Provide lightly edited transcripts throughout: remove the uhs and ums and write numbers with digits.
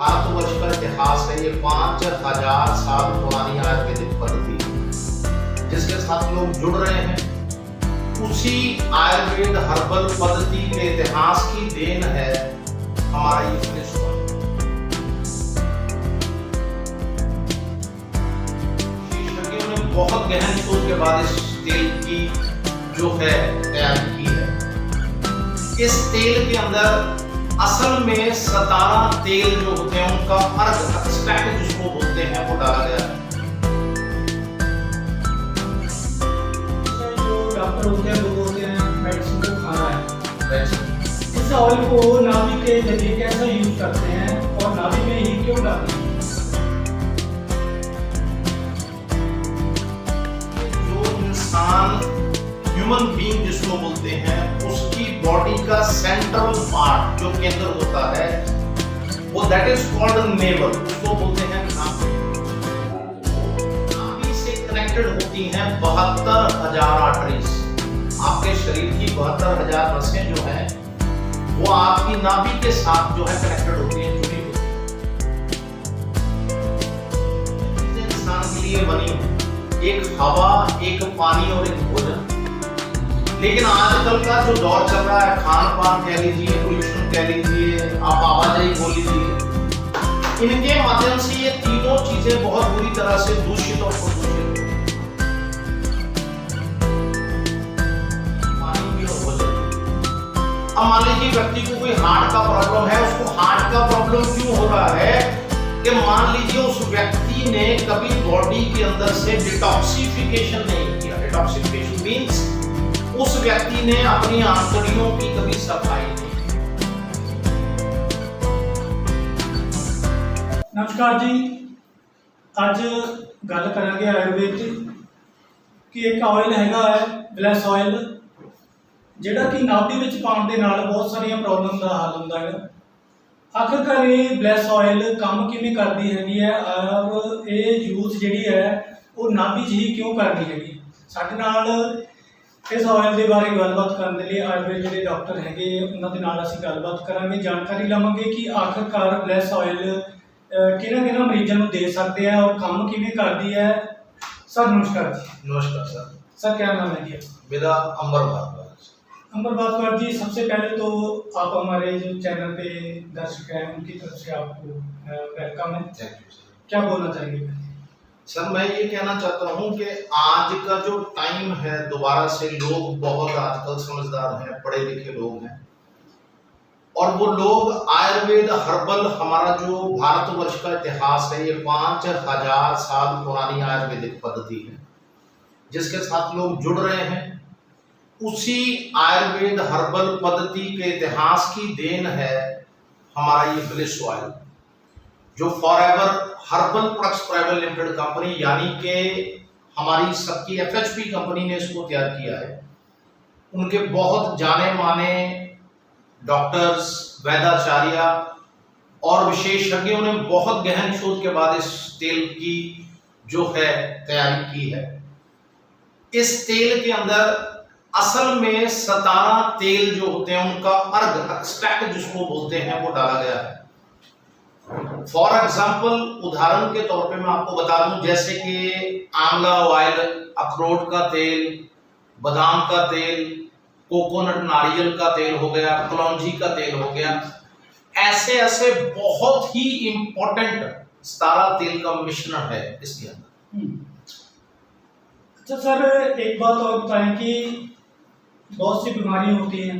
भारतवर्ष का इतिहास है, ये 5000 साल पुरानी आयुर्वेदिक पद्धति जिसके साथ लोग जुड़ रहे हैं। उसी आयुर्वेद हर्बल पद्धति के इतिहास की देन है हमारा ये विश्लेषण। विशेषज्ञों ने बहुत गहन शोध के बाद इस तेल की जो है तैयारी की है। इस तेल के अंदर असल में 17 तेल जो होते हैं उनका अर्घ एक्सट्रैक्ट जिसको बोलते हैं वो डाला गया है। जो डॉक्टर होते हैं वो बोलते हैं मेडिसिन को खाना है। इस इस ऑयल को नाभि के जरिए कैसे यूज करते हैं और नाभि में ही क्यों डालते हैं? जो इंसान ह्यूमन बीइंग जिसको बोलते हैं उसकी बॉडी का सेंट्रल पार्ट जो केंद्र होता है वो दैट इज कॉल्ड नेवल, उसको बोलते हैं नाभि। नाभि से कनेक्टेड होती हैं 72,000 आर्टरीज। आपके शरीर की 72,000 नसें जो हैं वो आपकी नाभि के साथ जो है कनेक्टेड होती हैं, जुड़ी होती हैं। इंसान के लिए बनी है एक हवा, एक पानी और एक भोजन। लेकिन आजकल का जो दौर चल रहा है, खान पान कह लीजिए, पोल्यूशन कह लीजिए, आप आवाजाही बोल लीजिए, इनके माध्यम से ये तीनों चीजें बहुत बुरी तरह से दूषित और प्रदूषित हैं। पानी भी और भोजन। अब मान लीजिए व्यक्ति को कोई हार्ट का प्रॉब्लम है, उसको हार्ट का प्रॉब्लम क्यों हो रहा है कि मान लीजिए उस व्यक्ति ने कभी बॉडी के अंदर से डिटॉक्सिफिकेशन नहीं किया। डिटॉक्सिफिकेशन मींस उस व्यक्ति ने अपनी आंतड़ियों की कभी सफाई नहीं की। नमस्कार जी, ਅੱਜ ਗੱਲ ਕਰਾਂਗੇ ਆਯੁਰਵੇਦ ਦੀ ਕਿ ਇੱਕ ਆਇਲ ਹੈਗਾ ਹੈ ਬਲੈਸ ਆਇਲ ਜਿਹੜਾ ਕਿ ਨਾਭੀ ਵਿੱਚ ਪਾਉਣ ਦੇ ਨਾਲ ਬਹੁਤ ਸਾਰੀਆਂ ਪ੍ਰੋਬਲਮ ਦਾ ਹੱਲ ਹੁੰਦਾ ਹੈ। ਆਖਿਰਕਾਰ ਇਹ ਬਲੈਸ ਆਇਲ ਕੰਮ ਕਿਵੇਂ ਕਰਦੀ ਹੈਗੀ ਹੈ ਔਰ ਇਹ ਯੂਜ਼ ਜਿਹੜੀ ਹੈ ਉਹ ਨਾਭੀ 'ਚ ਹੀ ਕਿਉਂ ਕਰਨੀ ਹੈਗੀ। ਸਾਡੇ ਨਾਲ इस ऑयल के बारे गलबात करने के लिए आयुर्वेद के डॉक्टर है उन्होंने असीं गलबात करांगे, जानकारी लवांगे कि आखिरकार ब्लैस ऑयल किन्हां मरीजों को दे सकते हैं और काम किवें करदी है। सर नमस्कार जी। नमस्कार सर। सर क्या नाम है जी? मेरा अंबर भारद्वाज। अंबर भारद्वाज जी, सबसे पहले तो आप हमारे जो चैनल पे दर्शक हैं उनकी तरफ से आपको वेलकम है। Thank you sir. क्या बोलना चाहेंगे? सर मैं ये कहना चाहता हूँ कि आज का जो टाइम है, दोबारा से लोग बहुत आजकल समझदार हैं, पढ़े लिखे लोग हैं, और वो लोग आयुर्वेद हर्बल, हमारा जो भारतवर्ष का इतिहास है, ये 5000 साल पुरानी आयुर्वेदिक पद्धति है जिसके साथ लोग जुड़ रहे हैं। उसी आयुर्वेद हर्बल पद्धति के इतिहास की देन है हमारा ये ब्लिस ऑयल, जो forever herbal products private limited company यानी कि हमारी सबकी FHP कंपनी ने इसको तैयार किया है। उनके बहुत जाने माने डॉक्टर्स, वैद्याचार्य और विशेषज्ञों ने बहुत गहन शोध के बाद इस तेल की जो है तैयारी की है। इस तेल के अंदर असल में 17 तेल जो होते हैं उनका अर्घ एक्सट्रैक्ट जिसको बोलते हैं वो डाला गया है। फॉर एग्जाम्पल, उदाहरण के तौर पे मैं आपको बता दूं, जैसे कि आंवला ऑयल, अखरोट का तेल, बादाम का तेल, कोकोनट नारियल का तेल हो गया, कलौंजी का तेल हो गया, ऐसे ऐसे बहुत ही इंपॉर्टेंट 17 तेल का मिश्रण है इसके अंदर। अच्छा सर, एक बात और बताएं कि बहुत सी बीमारियां होती हैं,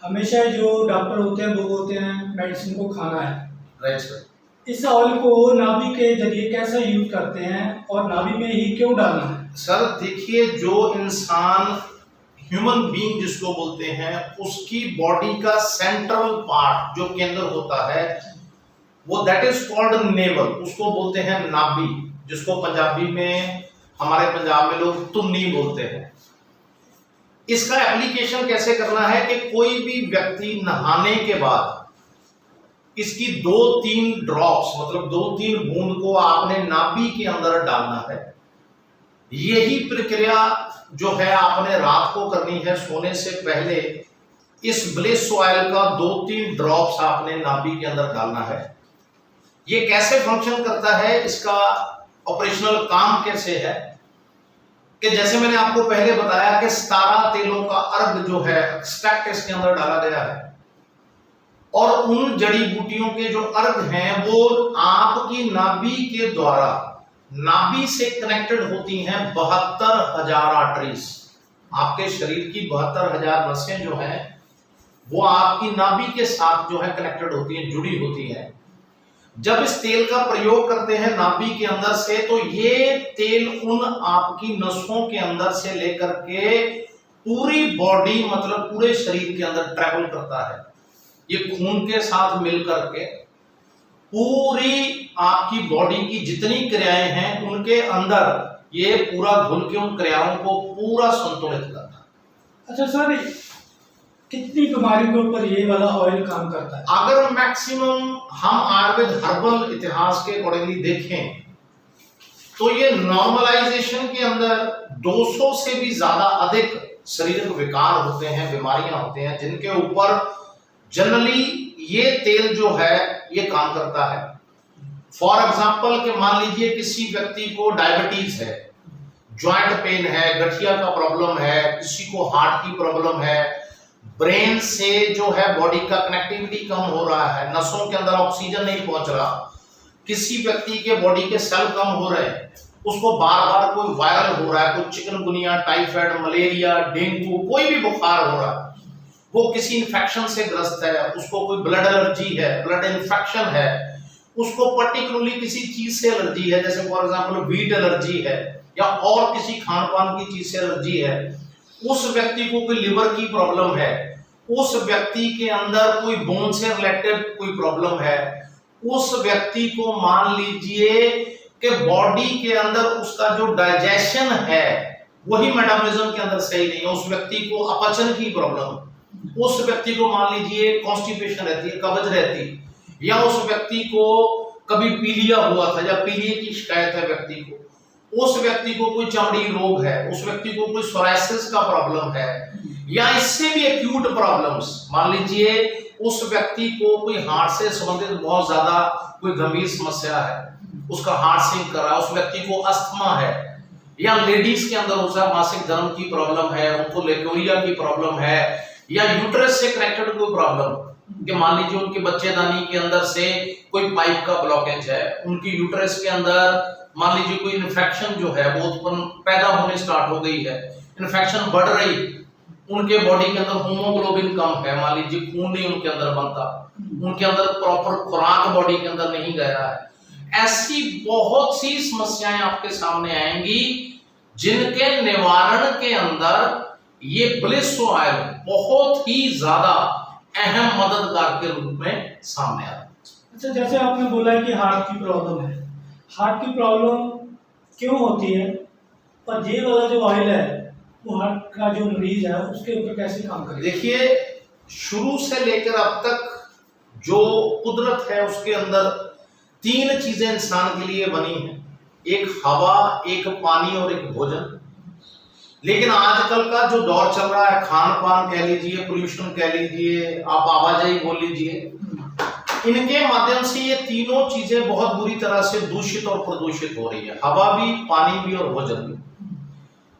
हमेशा जो डॉक्टर होते हैं वो बोलते हैं मेडिसिन को खाना है। Right sir. इस ऑयल को नाभि के जरिए कैसे यूज करते हैं और नाभि में ही क्यों डालना है? सर देखिए, जो इंसान ह्यूमन बीइंग जिसको बोलते हैं उसकी बॉडी का सेंट्रल पार्ट जो केंद्र होता है वो दैट इज कॉल्ड नेवल, उसको बोलते हैं नाभि, जिसको पंजाबी में, हमारे पंजाब में लोग तुन्नी बोलते हैं। इसका एप्लीकेशन कैसे करना है कि कोई भी व्यक्ति नहाने के बाद इसकी 2-3 ड्रॉप्स, मतलब 2-3 बूंद को आपने नाभि के अंदर डालना है। यही प्रक्रिया जो है आपने रात को करनी है सोने से पहले। इस ब्लिस ऑयल का 2-3 ड्रॉप्स आपने नाभि के अंदर डालना है ये कैसे फंक्शन करता है, इसका ऑपरेशनल काम कैसे है, कि जैसे मैंने आपको पहले बताया कि 17 तेलों का अर्घ जो है एक्सट्रैक्ट इसके अंदर डाला गया है, और उन जड़ी बूटियों के जो अर्घ हैं वो आपकी नाभि के द्वारा, नाभि से कनेक्टेड होती हैं 72,000 आर्टरीज। आपके शरीर की 72,000 नसें जो हैं वो आपकी नाभि के साथ जो है कनेक्टेड होती हैं, जुड़ी होती हैं। जब इस तेल का प्रयोग करते हैं नाभि के अंदर से, तो ये तेल उन आपकी नसों के अंदर से लेकर के पूरी बॉडी, मतलब पूरे शरीर के अंदर ट्रैवल करता है। ये खून के साथ मिलकर के पूरी आपकी बॉडी की जितनी क्रियाएं हैं उनके अंदर ये पूरा घुल के उन क्रियाओं को पूरा संतुलित करता है। अच्छा सर, कितनी बीमारियों के ऊपर ये वाला ऑयल काम करता है? अगर मैक्सिमम हम आयुर्वेद हर्बल इतिहास के अकॉर्डिंगली देखें तो ये नॉर्मलाइजेशन के अंदर 200 से भी ज्यादा अधिक शारीरिक विकार होते हैं, बीमारियां होते हैं, जिनके ऊपर जनरली ये तेल जो है ये काम करता है। फॉर एग्जाम्पल कि मान लीजिए किसी व्यक्ति को डायबिटीज है, ज्वाइंट पेन है, गठिया का प्रॉब्लम है, किसी को हार्ट की प्रॉब्लम है, ब्रेन से जो है बॉडी का कनेक्टिविटी कम हो रहा है, नसों के अंदर ऑक्सीजन नहीं पहुंच रहा, किसी व्यक्ति के बॉडी के सेल कम हो रहे हैं, उसको बार बार कोई वायरल हो रहा है, कोई चिकनगुनिया, टाइफाइड, मलेरिया, डेंगू, कोई भी बुखार हो रहा है, वो किसी इन्फेक्शन से ग्रस्त है, उसको कोई ब्लड एलर्जी है, ब्लड इन्फेक्शन है, उसको पर्टिकुलरली किसी चीज से एलर्जी है, जैसे फॉर एग्जांपल वीट एलर्जी है या और किसी खान पान की चीज से एलर्जी है, उस व्यक्ति को कोई लिवर की प्रॉब्लम है, उस व्यक्ति के अंदर कोई बोन से रिलेटेड कोई प्रॉब्लम है, उस व्यक्ति को मान लीजिए कि बॉडी के अंदर उसका जो डाइजेशन है वही मेटाबॉलिज्म के अंदर सही नहीं है, उस व्यक्ति को अपचन की प्रॉब्लम, उस व्यक्ति को मान लीजिए कॉन्स्टिपेशन रहती है, कब्ज रहती, या उस व्यक्ति को कभी पीलिया हुआ था या पीलिया की शिकायत है व्यक्ति को, उस व्यक्ति को कोई चमड़ी रोग है, उस व्यक्ति को कोई सोराइसिस का प्रॉब्लम है, या इससे भी एक्यूट प्रॉब्लम्स, मान लीजिए उस व्यक्ति को कोई हार्ट से संबंधित बहुत ज्यादा कोई गंभीर समस्या है, उसका हार्ट सिंक कर रहा है, उस व्यक्ति को अस्थमा है, या लेडीज के अंदर उसका मासिक धर्म की प्रॉब्लम है, उनको लेकोरिया की प्रॉब्लम है, या यूट्रस से कनेक्टेड कोई प्रॉब्लम, कि मान लीजिए उनके बच्चेदानी के अंदर से कोई पाइप का ब्लॉकेज है, उनकी यूट्रस के अंदर मान लीजिए कोई इन्फेक्शन जो है वो उत्पन्न पैदा होने स्टार्ट हो गई है, इन्फेक्शन बढ़ रही, उनके बॉडी के अंदर हीमोग्लोबिन कम है, मान लीजिए खून नहीं उनके अंदर बनता, उनके अंदर प्रॉपर खुराक बॉडी के अंदर नहीं गया है, ऐसी बहुत सी समस्याएं आपके सामने आएंगी जिनके निवारण के अंदर ये ब्लिस ऑयल बहुत ही ज्यादा अहम मददगार के रूप में सामने आता है। अच्छा, जैसे आपने बोला है कि हार्ट की प्रॉब्लम है, हार्ट की प्रॉब्लम क्यों होती है, और ये वाला जो ऑयल है वो हार्ट का जो मरीज है उसके ऊपर कैसे काम करेगा? देखिए, शुरू से लेकर अब तक जो कुदरत है उसके अंदर 3 चीजें इंसान के लिए बनी हैं, एक हवा, एक पानी और एक भोजन। लेकिन आजकल का जो दौर चल रहा है, खान पान कह लीजिए, पोल्यूशन कह लीजिए, आप आवाजाही बोल लीजिए, इनके माध्यम से ये तीनों चीजें बहुत बुरी तरह से दूषित और प्रदूषित हो रही है, हवा भी, पानी भी और भोजन भी।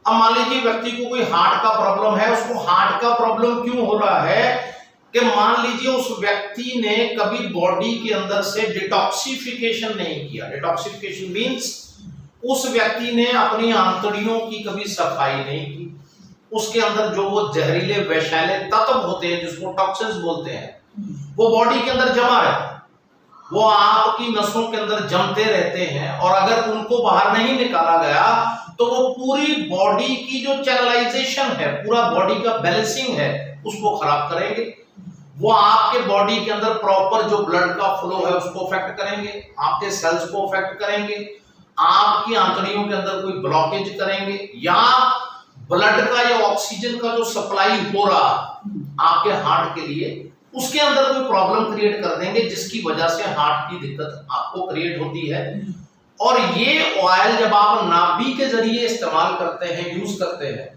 अब मान लीजिए व्यक्ति को कोई हार्ट का प्रॉब्लम है, उसको हार्ट का प्रॉब्लम क्यों हो रहा है कि मान लीजिए उस व्यक्ति ने कभी बॉडी के अंदर से डिटॉक्सिफिकेशन नहीं किया। डिटॉक्सिफिकेशन मींस उस व्यक्ति ने अपनी आंतड़ियों की कभी सफाई नहीं की, उसके अंदर जो वो जहरीले वैशैले तत्व होते हैं जिसको टॉक्सिन्स बोलते हैं वो बॉडी के अंदर जमा रहते हैं, वो आपकी नसों के अंदर जमते रहते हैं, और अगर उनको बाहर नहीं निकाला गया तो वो पूरी बॉडी की जो चैनलाइजेशन है, पूरा बॉडी का बैलेंसिंग है, उसको खराब करेंगे। वो आपके बॉडी के अंदर प्रॉपर जो ब्लड का फ्लो है उसको अफेक्ट करेंगे, आपके सेल्स को अफेक्ट करेंगे, आपकी आंतड़ियों के अंदर कोई ब्लॉकेज करेंगे, या ब्लड का या ऑक्सीजन का जो सप्लाई हो रहा आपके हार्ट के लिए उसके अंदर कोई प्रॉब्लम क्रिएट कर देंगे, जिसकी वजह से हार्ट की दिक्कत आपको क्रिएट होती है। और ये ऑयल जब आप नाभि के जरिए इस्तेमाल करते हैं, यूज करते हैं,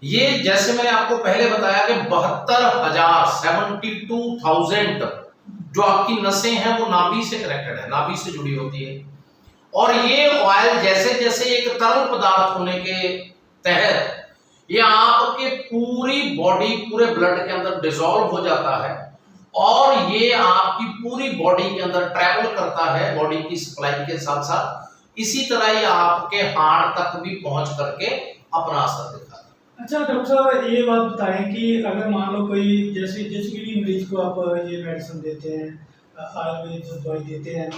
ये जैसे मैंने आपको पहले बताया कि 72,000 72,000 जो आपकी नसें हैं वो नाभि से कनेक्टेड है, नाभि से जुड़ी होती है। और ये ऑयल जैसे जैसे एक तरल पदार्थ होने के तहत ये आपके पूरी बॉडी, पूरे ब्लड के अंदर डिसॉल्व हो जाता है और ये आपकी पूरी बॉडी के अंदर ट्रैवल करता है, बॉडी की सप्लाई के साथ साथ। इसी तरह ये आपके हार्ट तक भी पहुंच करके अपना असर दिखाता है। अच्छा डॉक्टर साहब, ये बात बताएं कि अगर मान लो कोई जैसे जिस भी मरीज को आप ये मेडिसिन देते हैं, आयुर्वेद दवाई देते हैं,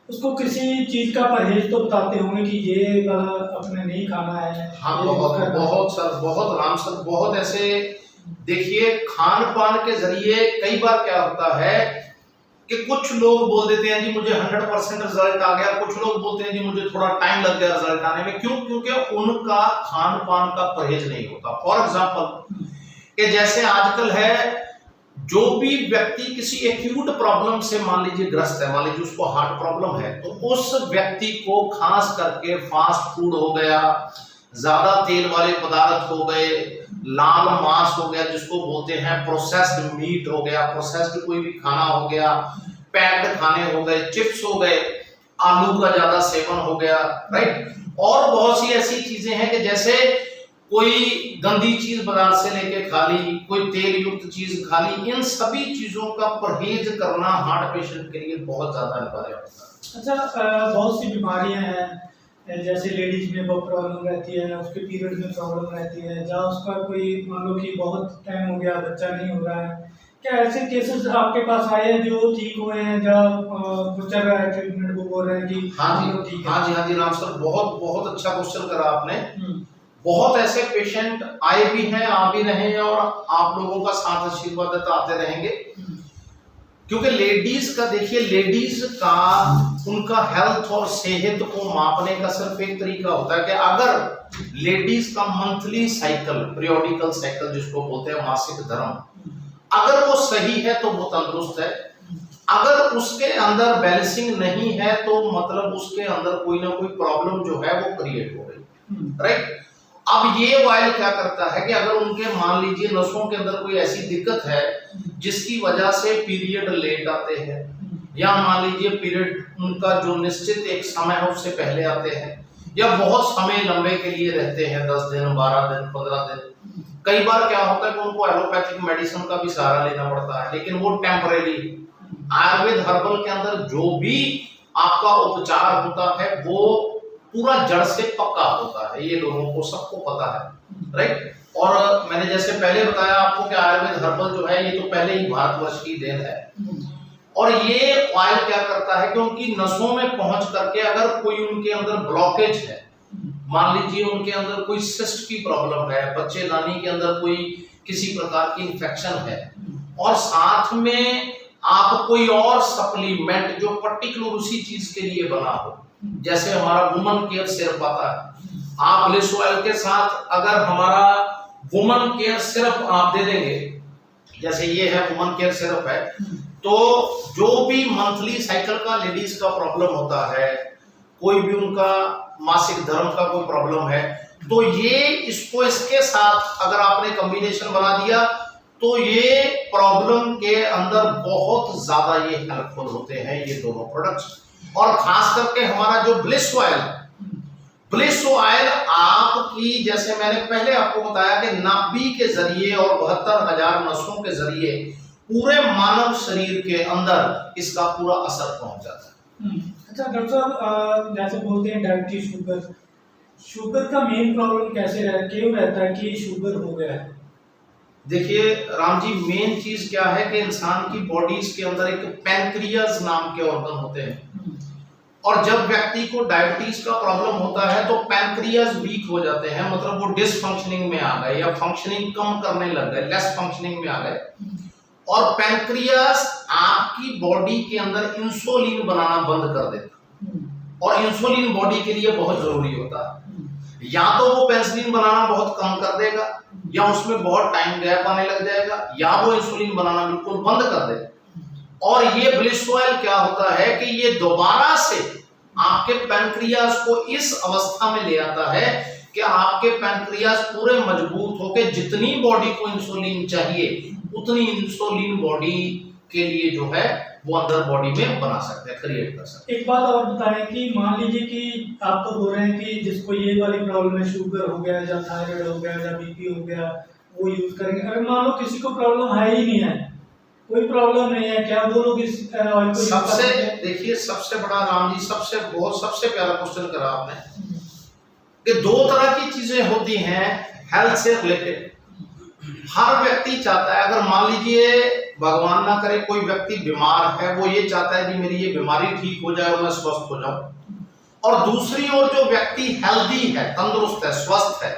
उसको किसी चीज का परहेज तो बताते होंगे कि ये वाला अपने नहीं खाना है। हाँ, बहुत राम सर, बहुत ऐसे देखिए खान पान के जरिए कई बार क्या होता है कि कुछ लोग बोल देते हैं जी मुझे 100% रिजल्ट आ गया, कुछ लोग बोलते हैं जी मुझे थोड़ा टाइम लग गया रिजल्ट आने में। क्यों? क्योंकि उनका खान पान का परहेज नहीं होता। फॉर एग्जाम्पल कि जैसे आजकल है, जो भी व्यक्ति किसी एक्यूट प्रॉब्लम से मान लीजिए ग्रस्त है, मान लीजिए उसको हार्ट प्रॉब्लम है, तो उस व्यक्ति को खास करके फास्ट फूड हो गया, ज्यादा तेल वाले पदार्थ हो गए, लाल मांस हो गया जिसको बोलते हैं, प्रोसेस्ड मीट हो गया, प्रोसेस्ड कोई भी खाना हो गया, पैक्ड खाने हो गए, चिप्स हो गए, आलू का ज्यादा सेवन हो गया, राइट। और बहुत सी ऐसी चीजें हैं कि जैसे कोई गंदी चीज बाजार से लेके खा ली, कोई तेल युक्त चीज खा ली, इन सभी चीजों का परहेज करना हार्ट पेशेंट के लिए बहुत ज्यादा अनिवार्य होता है। अच्छा, बहुत सी बीमारियां हैं, जैसे लेडीज में बहुत प्रॉब्लम रहती है, उसके पीरियड में प्रॉब्लम रहती है, जहाँ उसका कोई मान लो कि बहुत टाइम हो गया बच्चा नहीं हो रहा है, क्या ऐसे केसेस आपके पास आए हैं जो ठीक हुए हैं, जहाँ चल रहा है ट्रीटमेंट, वो बोल रहे हैं कि हाँ जी राम सर, बहुत अच्छा क्वेश्चन करा आपने। बहुत ऐसे पेशेंट आए भी हैं, आ भी रहे हैं, और आप लोगों का साथ आशीर्वाद तो आते रहेंगे। क्योंकि लेडीज का देखिए, लेडीज का उनका हेल्थ और सेहत को मापने का सिर्फ एक तरीका होता है कि अगर लेडीज का मंथली साइकिल, पीरियोडिकल साइकिल जिसको बोलते हैं, मासिक धर्म, अगर वो सही है तो वो तंदुरुस्त है। अगर उसके अंदर बैलेंसिंग नहीं है तो मतलब उसके अंदर कोई ना कोई प्रॉब्लम जो है वो क्रिएट हो गई, राइट। अब ये ऑयल क्या करता है कि अगर उनके मान लीजिए नसों के अंदर कोई ऐसी दिक्कत है जिसकी वजह से पीरियड लेट आते हैं, या मान लीजिए पीरियड उनका जो निश्चित एक समय है उससे पहले आते हैं, या बहुत समय लंबे के लिए रहते हैं, 10 दिन 12 दिन 15 दिन, कई बार क्या होता है कि उनको एलोपैथिक मेडिसिन का भी सहारा लेना पड़ता है, लेकिन वो टेम्परेरी। आयुर्वेद हर्बल के अंदर जो भी आपका उपचार होता है वो पूरा जड़ से पक्का होता है, ये लोगों को सबको पता है, राइट। और मैंने जैसे पहले बताया आपको कि आयुर्वेद हर्बल जो है ये तो पहले ही भारतवर्ष की देन है। और ये ऑयल क्या करता है कि उनकी नसों में पहुंच करके अगर कोई उनके अंदर ब्लॉकेज है, मान लीजिए उनके अंदर कोई सिस्ट की प्रॉब्लम है, बच्चे दानी के अंदर कोई किसी प्रकार की इंफेक्शन है, और साथ में आप कोई और सप्लीमेंट जो पर्टिकुलर उसी चीज के लिए बना हो, जैसे हमारा वुमन केयर सिरप आता है, आप ब्लिस ऑयल के साथ अगर हमारा वुमन केयर सिरप आप दे देंगे, जैसे ये है वुमन केयर सिरप है, तो जो भी मंथली साइकिल का लेडीज का प्रॉब्लम होता है, कोई भी उनका मासिक धर्म का कोई प्रॉब्लम है, तो ये इसको इसके साथ अगर आपने कॉम्बिनेशन बना दिया तो ये प्रॉब्लम के अंदर बहुत ज्यादा ये हेल्पफुल होते हैं ये दोनों प्रोडक्ट्स। और खास करके हमारा जो ब्लिस ऑयल आपकी, जैसे मैंने पहले आपको बताया कि नाभि के जरिए और 72,000 नसों के जरिए पूरे मानव शरीर के अंदर इसका पूरा असर पहुंच जाता है। अच्छा डॉक्टर साहब, जैसे बोलते हैं डायबिटीज, शुगर का मेन प्रॉब्लम क्यों रहता है कि शुगर हो गया है? देखिए राम जी, मेन चीज क्या है कि इंसान की बॉडीज के अंदर एक पैनक्रियाज नाम के ऑर्गन होते हैं, और जब व्यक्ति को डायबिटीज का प्रॉब्लम होता है तो पैनक्रियाज वीक हो जाते हैं, मतलब वो डिसफंक्शनिंग में आ गए या फंक्शनिंग कम करने लग गए, लेस फंक्शनिंग में आ गए। और पैनक्रियाज आपकी बॉडी के अंदर इंसुलिन बनाना बंद कर देता, और इंसुलिन बॉडी के लिए बहुत जरूरी होता है। या तो वो पेंसिलिन बनाना बहुत कम कर देगा, या उसमें बहुत टाइम गैप आने लग जाएगा, या वो इंसुलिन बनाना बिल्कुल बंद कर देगा। और ये ब्लिस ऑयल क्या होता है कि ये दोबारा से आपके पैनक्रियाज को इस अवस्था में ले आता है कि आपके पैनक्रियाज पूरे मजबूत होकर जितनी बॉडी को इंसुलिन चाहिए उतनी इंसुलिन बॉडी के लिए जो है वो अंदर बॉडी में बना सकते हैं, क्रिएट कर सकते हैं। एक बात और बताएं कि मान लीजिए कि आप तो बोल रहे हैं कि जिसको ये वाली प्रॉब्लम है, शुगर हो गया या थायराइड हो गया या बीपी हो गया, वो यूज करेंगे। अगर मान लो किसी को प्रॉब्लम है ही नहीं है, कोई प्रॉब्लम नहीं है, क्या वो लोग इस ऑयल को यूज कर सबसे सकते हैं? देखिए, सबसे बड़ा राम जी, सबसे प्यारा क्वेश्चन करा आपने कि दो तरह की चीजें होती हैं हेल्थ से रिलेटेड। हर व्यक्ति चाहता है, अगर मान लीजिए भगवान ना करे कोई व्यक्ति बीमार है, वो ये चाहता है कि मेरी ये बीमारी ठीक हो जाए और मैं स्वस्थ हो जाऊं। और दूसरी ओर जो व्यक्ति हेल्दी है, तंदुरुस्त है, स्वस्थ है,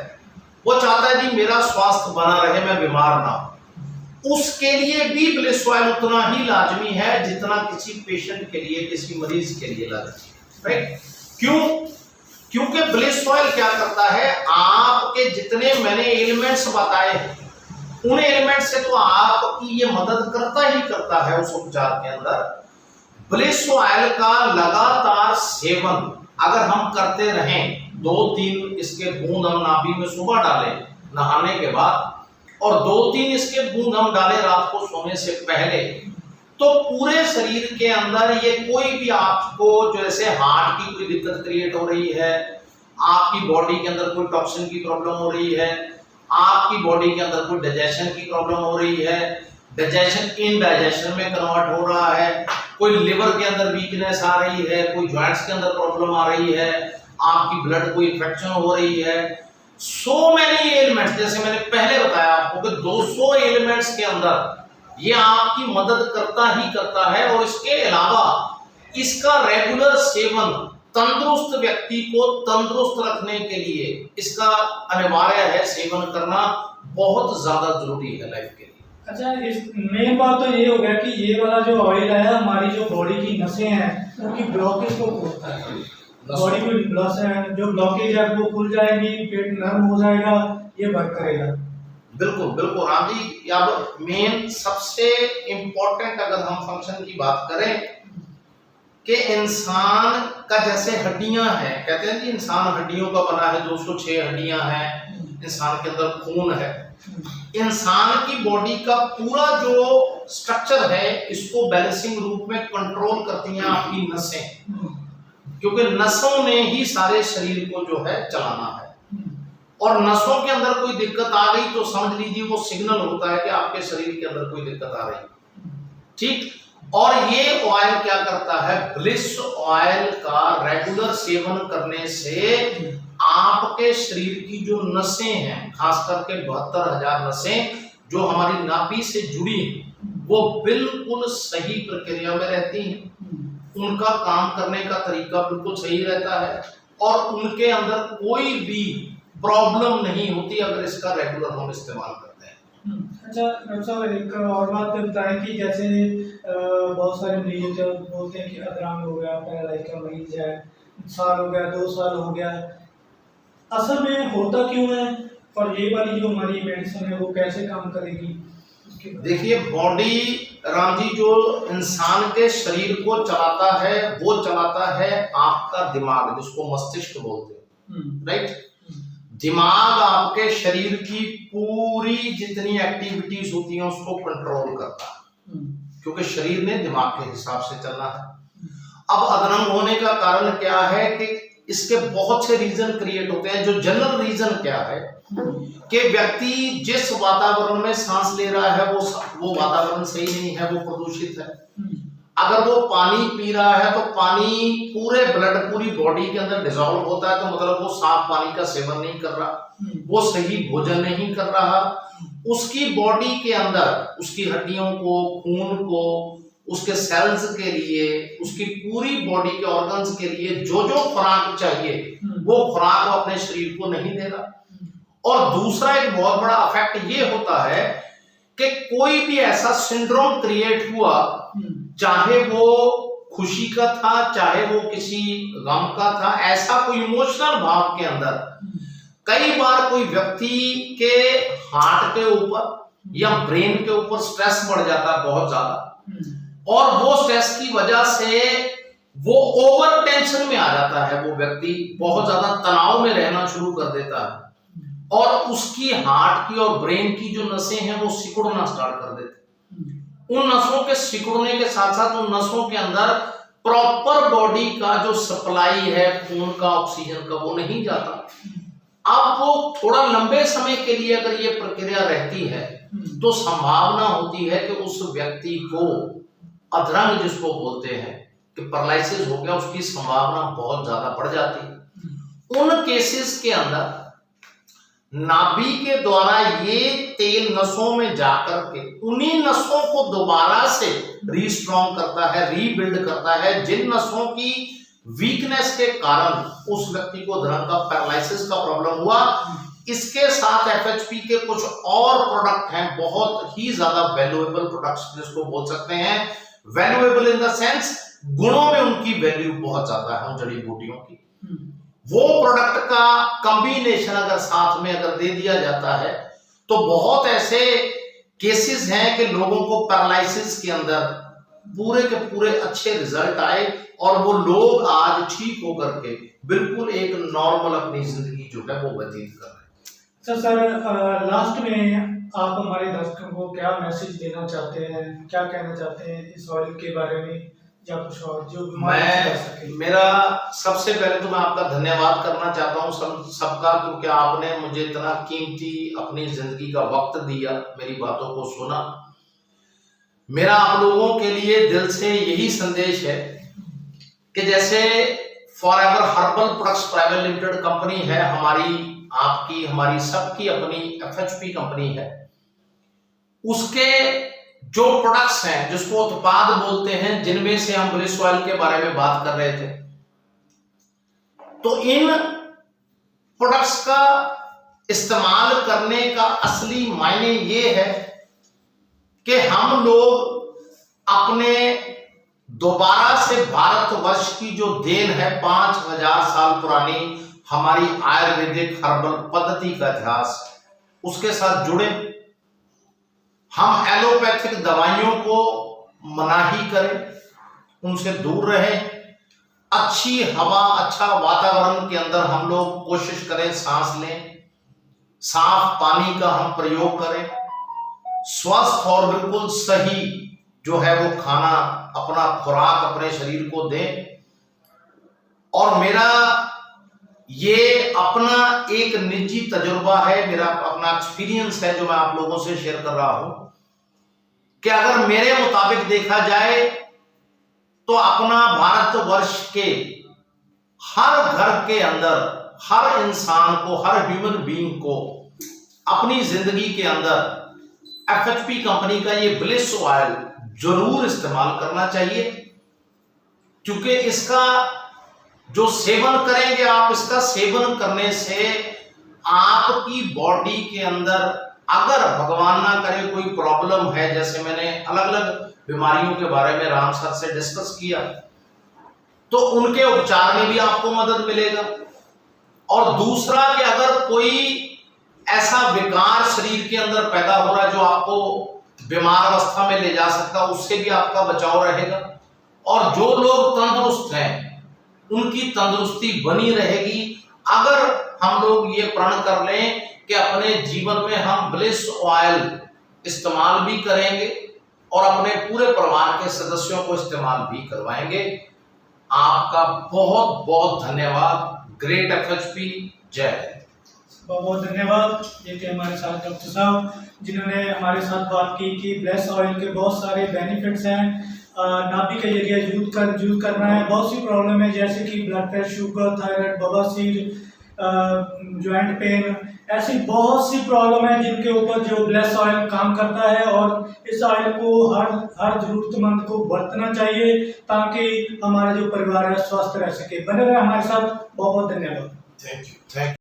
वो चाहता है कि मेरा स्वास्थ्य बना रहे, मैं बीमार ना हूं। उसके लिए भी ब्लिस ऑयल उतना ही लाजमी है जितना किसी पेशेंट के लिए, किसी मरीज के लिए लाजमी है, राइट? क्यों? क्योंकि ब्लिस ऑयल क्या करता है, आपके जितने मैंने एलिमेंट्स बताए उन एलिमेंट से तो आपकी ये मदद करता ही करता है उस उपचार के अंदर। ब्लिस ऑयल का लगातार सेवन अगर हम करते रहें, 2-3 इसके बूंद हम नाभि में सुबह डालें नहाने के बाद, और 2-3 इसके बूंद हम डालें रात को सोने से पहले, तो पूरे शरीर के अंदर ये कोई भी आपको, जैसे हार्ट की कोई दिक्कत क्रिएट हो रही है, आपकी बॉडी के अंदर कोई टॉक्सिन की प्रॉब्लम हो रही है, आपकी बॉडी के अंदर कोई डाइजेशन की प्रॉब्लम हो रही है, डाइजेशन इनडाइजेशन में कन्वर्ट हो रहा है, कोई लिवर के अंदर वीकनेस आ रही है, कोई जॉइंट्स के अंदर प्रॉब्लम आ रही है, आपकी ब्लड कोई इन्फेक्शन हो रही है, सो मेनी एलिमेंट्स, जैसे मैंने पहले बताया आपको कि 200 एलिमेंट्स के अंदर ये आपकी मदद करता ही करता है। और इसके अलावा इसका रेगुलर सेवन तंदुरुस्त व्यक्ति को तंदुरुस्त रखने के लिए इसका अनिवार्य है, सेवन करना बहुत ज्यादा जरूरी है लाइफ के लिए। अच्छा, इस मेन बात तो ये हो गया कि ये वाला जो ऑयल है हमारी जो बॉडी की नसें हैं उनकी ब्लॉकेज को खोलता है। बॉडी में लॉस है, जो ब्लॉकेज है वो खुल जाएगी, पेट नरम हो जाएगा, ये वर्क करेगा। बिल्कुल बिल्कुल हाँ जी। अब मेन सबसे इम्पोर्टेंट अगर हम फंक्शन की बात करें कि इंसान का जैसे हड्डियां हैं, कहते हैं कि इंसान हड्डियों का बना है, 206 हड्डियां हैं, इंसान के अंदर खून है। इंसान की बॉडी का पूरा जो स्ट्रक्चर है इसको बैलेंसिंग रूप में कंट्रोल करती हैं आपकी नसें, क्योंकि नसों ने ही सारे शरीर को जो है चलाना है। और नसों के अंदर कोई दिक्कत आ गई तो समझ लीजिए वो सिग्नल होता है कि आपके शरीर के अंदर कोई दिक्कत आ रही, ठीक। और ये ऑयल क्या करता है, ब्लिस ऑयल का रेगुलर सेवन करने से आपके शरीर की जो नसें हैं, खास करके 72,000 नसें जो हमारी नाभि से जुड़ी हैं, वो बिल्कुल सही प्रक्रिया में रहती हैं। उनका काम करने का तरीका बिल्कुल सही रहता है और उनके अंदर कोई भी प्रॉब्लम नहीं होती अगर इसका रेगुलर हम इस्तेमाल करते हैं। अच्छा डॉक्टर साहब, एक और बात बताएं कि जैसे बहुत सारे मरीज बोलते हैं कि अधरंग हो गया, पैरालाइज का मरीज है, साल हो गया, 2 साल हो गया, असल में होता क्यों है और ये वाली जो हमारी मेडिसिन है वो कैसे काम करेगी? देखिए, बॉडी राम जी जो इंसान के शरीर को चलाता है वो चलाता है आपका दिमाग, जिसको मस्तिष्क बोलते हैं, राइट। दिमाग आपके शरीर की पूरी जितनी एक्टिविटीज होती हैं उसको कंट्रोल करता है, क्योंकि शरीर ने दिमाग के हिसाब से चलना है। अब अधरंग होने का कारण क्या है कि इसके बहुत से रीजन क्रिएट होते हैं। जो जनरल रीजन क्या है कि व्यक्ति जिस वातावरण में सांस ले रहा है वो वातावरण सही नहीं है, वो प्रदूषित है। अगर वो पानी पी रहा है तो पानी पूरे ब्लड, पूरी बॉडी के अंदर डिसॉल्व होता है, तो मतलब वो साफ पानी का सेवन नहीं कर रहा, वो सही भोजन नहीं कर रहा। उसकी बॉडी के अंदर उसकी हड्डियों को, खून को, उसके सेल्स के लिए, उसकी पूरी बॉडी के ऑर्गन्स के लिए जो जो खुराक चाहिए वो खुराक वो अपने शरीर को नहीं दे रहा। और दूसरा एक बहुत बड़ा इफेक्ट ये होता है कि कोई भी ऐसा सिंड्रोम क्रिएट हुआ, चाहे वो खुशी का था, चाहे वो किसी गम का था, ऐसा कोई इमोशनल भाव के अंदर कई बार कोई व्यक्ति के हार्ट के ऊपर या ब्रेन के ऊपर स्ट्रेस बढ़ जाता है बहुत ज्यादा, और वो स्ट्रेस की वजह से वो ओवर टेंशन में आ जाता है। वो व्यक्ति बहुत ज्यादा तनाव में रहना शुरू कर देता है और उसकी हार्ट की और ब्रेन की जो नसें हैं वो सिकुड़ना स्टार्ट कर देते हैं। उन नसों के सिकुड़ने के साथ साथ उन नसों के अंदर प्रॉपर बॉडी का जो सप्लाई है खून का, ऑक्सीजन का, वो नहीं जाता। अब वो थोड़ा लंबे समय के लिए अगर ये प्रक्रिया रहती है तो संभावना होती है कि उस व्यक्ति को अधरंग जिसको बोलते हैं कि पैरालिसिस हो गया, उसकी संभावना बहुत ज्यादा बढ़ जाती है। उन केसेस के अंदर नाभि के द्वारा ये तेल नसों में जाकर के उन्हीं नसों को दोबारा से रीस्ट्रॉन्ग करता है, रीबिल्ड करता है, जिन नसों की वीकनेस के कारण उस व्यक्ति को अधरंग का, पैरालिसिस का प्रॉब्लम हुआ। इसके साथ एफएचपी के कुछ और प्रोडक्ट हैं, बहुत ही ज्यादा वैल्यूएबल प्रोडक्ट्स जिसको बोल सकते हैं। वैल्यूएबल इन द सेंस गुणों में उनकी वैल्यू बहुत ज्यादा है उन जड़ी बूटियों की। वो प्रोडक्ट का कॉम्बिनेशन अगर साथ में अगर दे दिया जाता है तो बहुत ऐसे केसेस हैं कि लोगों को पैरालिसिस के अंदर पूरे के पूरे अच्छे रिजल्ट आए और वो लोग आज ठीक होकर के बिल्कुल एक नॉर्मल अपनी जिंदगी जो है वो व्यतीत कर रहे हैं। सर लास्ट में आप हमारे दर्शकों को क्या मैसेज देना चाहते हैं, क्या कहना चाहते हैं इस ऑयल के बारे में या कुछ और जो मेरा सबसे पहले तो मैं आपका धन्यवाद करना चाहता हूँ सबका, क्योंकि आपने मुझे इतना कीमती अपनी जिंदगी का वक्त दिया, मेरी बातों को सुना। मेरा आप लोगों के लिए दिल से यही संदेश है कि जैसे forever herbal products private limited company है, हमारी, आपकी, हमारी सबकी अपनी एफएचपी कंपनी है, उसके जो प्रोडक्ट्स हैं जिसको उत्पाद बोलते हैं, जिनमें से हम ब्लिस ऑयल के बारे में बात कर रहे थे, तो इन प्रोडक्ट्स का इस्तेमाल करने का असली मायने ये है कि हम लोग अपने दोबारा से भारतवर्ष की जो देन है 5000 साल पुरानी हमारी आयुर्वेदिक हर्बल पद्धति का इतिहास, उसके साथ जुड़े। हम एलोपैथिक दवाइयों को मनाही करें, उनसे दूर रहें। अच्छी हवा, अच्छा वातावरण के अंदर हम लोग कोशिश करें सांस लें, साफ पानी का हम प्रयोग करें, स्वस्थ और बिल्कुल सही जो है वो खाना, अपना खुराक अपने शरीर को दें। और मेरा ये अपना एक निजी तजुर्बा है, मेरा अपना एक्सपीरियंस है जो मैं आप लोगों से शेयर कर रहा हूं कि अगर मेरे मुताबिक देखा जाए तो अपना भारतवर्ष के हर घर के अंदर हर इंसान को, हर ह्यूमन बीइंग को अपनी जिंदगी के अंदर एफएचपी कंपनी का ये ब्लिस ऑयल जरूर इस्तेमाल करना चाहिए, क्योंकि इसका जो सेवन करेंगे आप, इसका सेवन करने से आपकी बॉडी के अंदर अगर भगवान ना करे कोई प्रॉब्लम है, जैसे मैंने अलग अलग बीमारियों के बारे में राम सर से डिस्कस किया, तो उनके उपचार में भी आपको मदद मिलेगा। और दूसरा कि अगर कोई ऐसा विकार शरीर के अंदर पैदा हो रहा है जो आपको बीमार अवस्था में ले जा सकता है, उससे भी आपका बचाव रहेगा। और जो लोग तंदुरुस्त हैं उनकी तंदुरुस्ती बनी रहेगी अगर हम लोग ये प्रण कर लें कि अपने जीवन में हम ब्लिस ऑयल इस्तेमाल भी करेंगे और अपने पूरे परिवार के सदस्यों को इस्तेमाल भी करवाएंगे। आपका बहुत बहुत धन्यवाद। ग्रेट एफएचपी, जय हिंद। बहुत बहुत धन्यवाद। ये थे हमारे साथ डॉक्टर साहब जिन्होंने हमारे साथ बात की कि ब्लिस ऑयल के बहुत सारे बेनिफिट्स हैं। नाभि का एरिया यूज करना है, बहुत सी प्रॉब्लम है जैसे कि ब्लड प्रेशर, शुगर, थायराइड, बवासीर, जॉइंट पेन, ऐसी बहुत सी प्रॉब्लम है जिनके ऊपर जो ब्लिस ऑयल काम करता है। और इस ऑयल को हर जरूरतमंद को बरतना चाहिए ताकि हमारा जो परिवार है स्वस्थ रह सके। बने रहे हमारे साथ। बहुत बहुत धन्यवाद। Thank you.